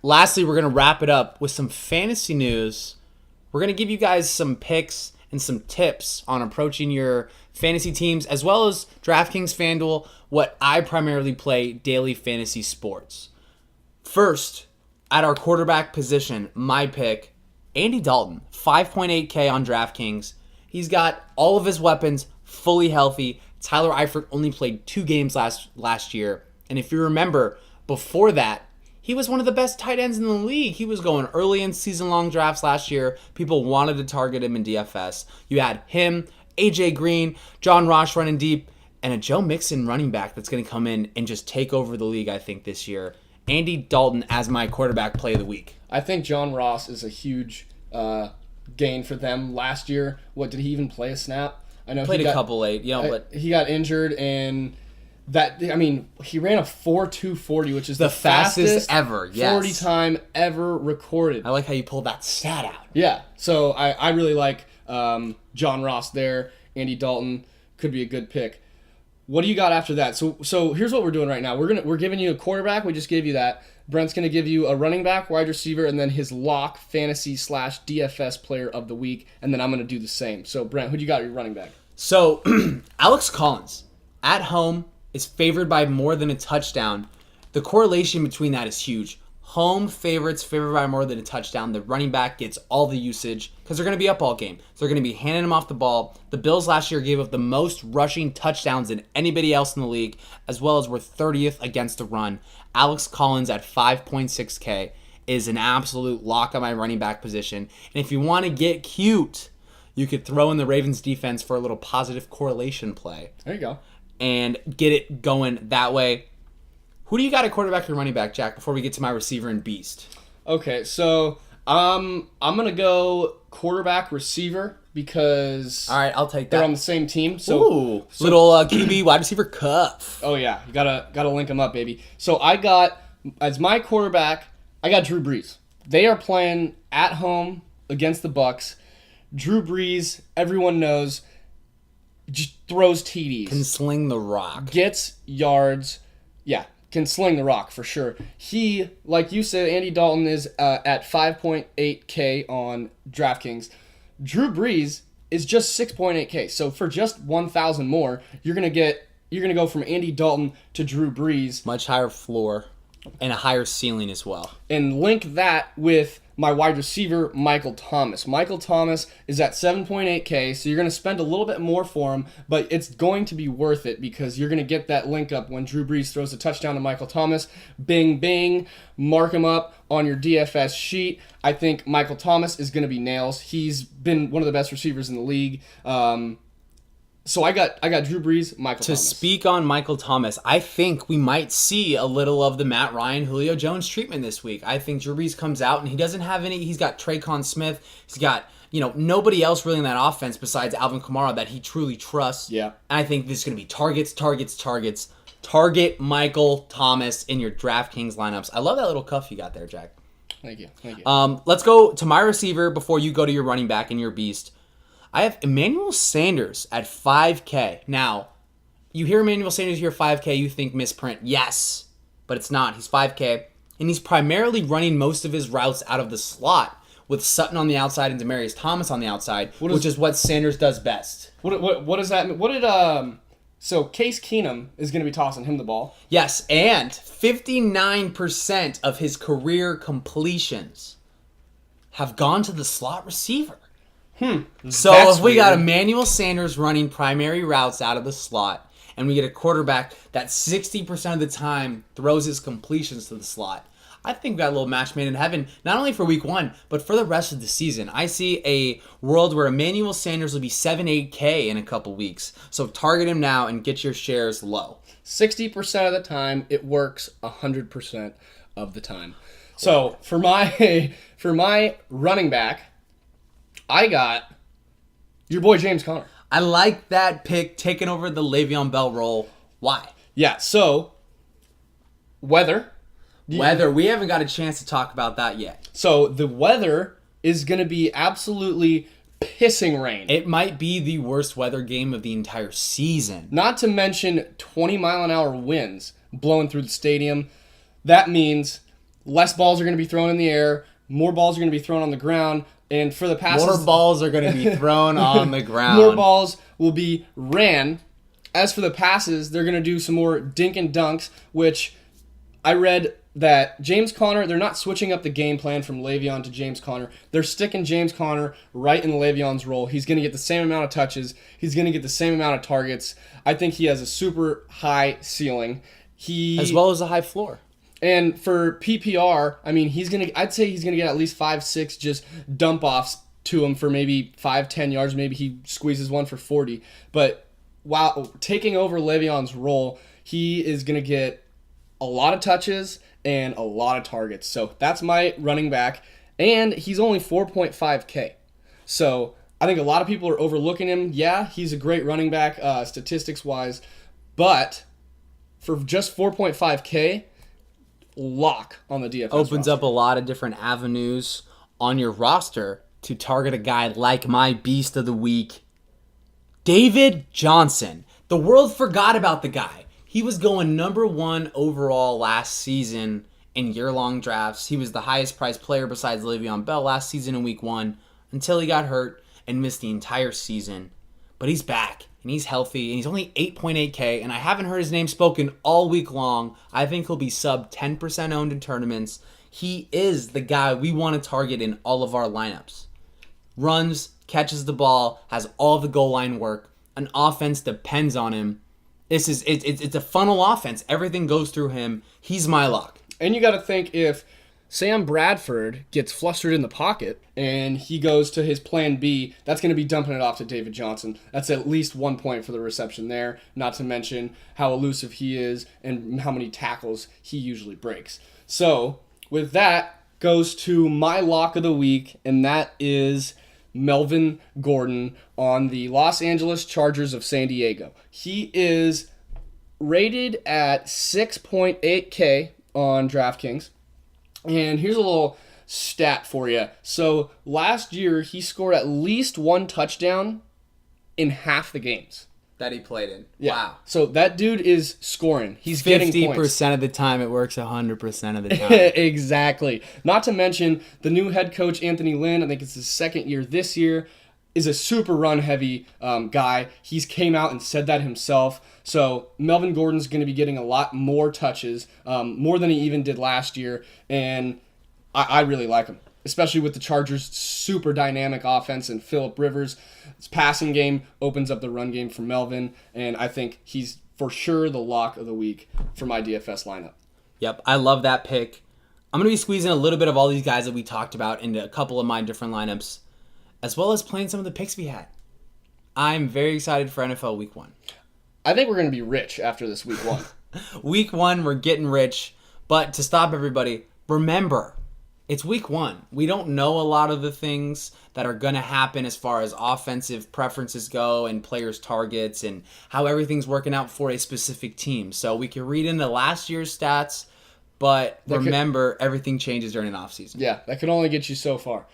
Lastly, we're going to wrap it up with some fantasy news. We're going to give you guys some picks and some tips on approaching your fantasy teams, as well as DraftKings, FanDuel, what I primarily play daily fantasy sports. First, at our quarterback position, my pick, Andy Dalton, 5.8K on DraftKings. He's got all of his weapons fully healthy. Tyler Eifert only played 2 games last year. And if you remember, before that, he was one of the best tight ends in the league. He was going early in season-long drafts last year. People wanted to target him in DFS. You had him, A.J. Green, John Ross running deep, and a Joe Mixon running back that's going to come in and just take over the league, I think, this year. Andy Dalton as my quarterback play of the week. I think John Ross is a huge gain for them last year. What, did he even play a snap? I know Played a couple late, but he got injured and he ran a 4.240, which is the fastest ever. Yes. 40 time ever recorded. I like how you pulled that stat out. Yeah, so I really like John Ross there. Andy Dalton could be a good pick. What do you got after that? So here's what we're doing right now. We're giving you a quarterback. We just gave you that. Brent's going to give you a running back, wide receiver, and then his lock fantasy/DFS player of the week, and then I'm going to do the same. So Brent, who do you got your running back? So Alex Collins at home is favored by more than a touchdown. The correlation between that is huge. Home favorites favored by more than a touchdown. The running back gets all the usage because they're going to be up all game. So they're going to be handing him off the ball. The Bills last year gave up the most rushing touchdowns than anybody else in the league, as well as were 30th against the run. Alex Collins at 5.6K is an absolute lock on my running back position. And if you want to get cute, you could throw in the Ravens defense for a little positive correlation play. There you go. And get it going that way. Who do you got at quarterback or running back, Jack, before we get to my receiver and beast? Okay, so I'm going to go quarterback receiver because all right, I'll take that. They're on the same team. So little QB wide receiver cuff. Oh yeah, you gotta link them up, baby. So I got as my quarterback, I got Drew Brees. They are playing at home against the Bucs. Drew Brees, everyone knows, just throws TDs. Can sling the rock. Gets yards. Yeah, can sling the rock for sure. He, like you said, Andy Dalton is at 5.8K on DraftKings. Drew Brees is just 6.8K. So for just 1,000 more, you're gonna go from Andy Dalton to Drew Brees. Much higher floor and a higher ceiling as well. And link that with my wide receiver, Michael Thomas. Michael Thomas is at 7.8K, so you're going to spend a little bit more for him, but it's going to be worth it because you're going to get that link up when Drew Brees throws a touchdown to Michael Thomas. Bing, bing. Mark him up on your DFS sheet. I think Michael Thomas is going to be nails. He's been one of the best receivers in the league. So I got Drew Brees, Michael Thomas. To speak on Michael Thomas, I think we might see a little of the Matt Ryan, Julio Jones treatment this week. I think Drew Brees comes out and he doesn't have any. He's got Traquan Smith. He's got nobody else really in that offense besides Alvin Kamara that he truly trusts. Yeah. And I think this is going to be targets. Target Michael Thomas in your DraftKings lineups. I love that little cuff you got there, Jack. Thank you. Let's go to my receiver before you go to your running back and your beast. I have Emmanuel Sanders at 5K. Now, you hear Emmanuel Sanders, you hear 5K, you think misprint. Yes, but it's not. He's 5K, and he's primarily running most of his routes out of the slot with Sutton on the outside and Demaryius Thomas on the outside, which is what Sanders does best. What does that mean? So Case Keenum is going to be tossing him the ball. Yes, and 59% of his career completions have gone to the slot receiver. So if we got Emmanuel Sanders running primary routes out of the slot, and we get a quarterback that 60% of the time throws his completions to the slot, I think we got a little match made in heaven, not only for week 1, but for the rest of the season. I see a world where Emmanuel Sanders will be 7-8K in a couple weeks. So target him now and get your shares low. 60% of the time, it works 100% of the time. So for my running back, I got your boy James Conner. I like that pick, taking over the Le'Veon Bell role. Why? Yeah, so weather. We haven't got a chance to talk about that yet. So the weather is going to be absolutely pissing rain. It might be the worst weather game of the entire season. Not to mention 20-mile-an-hour winds blowing through the stadium. That means less balls are going to be thrown in the air, more balls are going to be thrown on the ground, and for the passes, More balls are going to be thrown on the ground. more balls will be ran. As for the passes, they're going to do some more dink and dunks, which I read that James Conner, they're not switching up the game plan from Le'Veon to James Conner. They're sticking James Conner right in Le'Veon's role. He's going to get the same amount of touches. He's going to get the same amount of targets. I think he has a super high ceiling. As well as a high floor. And for PPR, I mean, I'd say he's gonna get at least 5-6 just dump offs to him for maybe 5-10 yards. Maybe he squeezes one for 40. But while taking over Le'Veon's role, he is gonna get a lot of touches and a lot of targets. So that's my running back, and he's only 4.5K. So I think a lot of people are overlooking him. Yeah, he's a great running back statistics wise, but for just 4.5K. Lock on the DFS Opens roster. up a lot of different avenues on your roster to target a guy like my beast of the week, David Johnson. The world forgot about the guy. He was going number 1 overall last season in year-long drafts. He was the highest priced player besides Le'Veon Bell last season in week 1 until he got hurt and missed the entire season. But he's back, and he's healthy, and he's only 8.8K, and I haven't heard his name spoken all week long. I think he'll be sub 10% owned in tournaments. He is the guy we want to target in all of our lineups. Runs, catches the ball, has all the goal line work. An offense depends on him. It's a funnel offense. Everything goes through him. He's my lock. And you got to think, if Sam Bradford gets flustered in the pocket and he goes to his plan B, that's going to be dumping it off to David Johnson. That's at least 1 point for the reception there, not to mention how elusive he is and how many tackles he usually breaks. So with that goes to my lock of the week, and that is Melvin Gordon on the Los Angeles Chargers of San Diego. He is rated at 6.8K on DraftKings. And here's a little stat for you. So last year, he scored at least 1 touchdown in half the games That he played in. Yeah. Wow. So that dude is scoring. He's getting points. 50% of the time, it works 100% of the time. Exactly. Not to mention the new head coach, Anthony Lynn, I think it's his 2nd year this year, is a super run-heavy guy. He's came out and said that himself. So Melvin Gordon's going to be getting a lot more touches, more than he even did last year, and I really like him, especially with the Chargers' super dynamic offense and Phillip Rivers. His passing game opens up the run game for Melvin, and I think he's for sure the lock of the week for my DFS lineup. Yep, I love that pick. I'm going to be squeezing a little bit of all these guys that we talked about into a couple of my different lineups, as well as playing some of the picks we had. I'm very excited for NFL Week 1. I think we're going to be rich after this Week 1. Week 1, we're getting rich. But to stop everybody, remember, it's Week 1. We don't know a lot of the things that are going to happen as far as offensive preferences go and players' targets and how everything's working out for a specific team. So we can read into last year's stats, but remember, everything changes during an offseason. Yeah, that could only get you so far.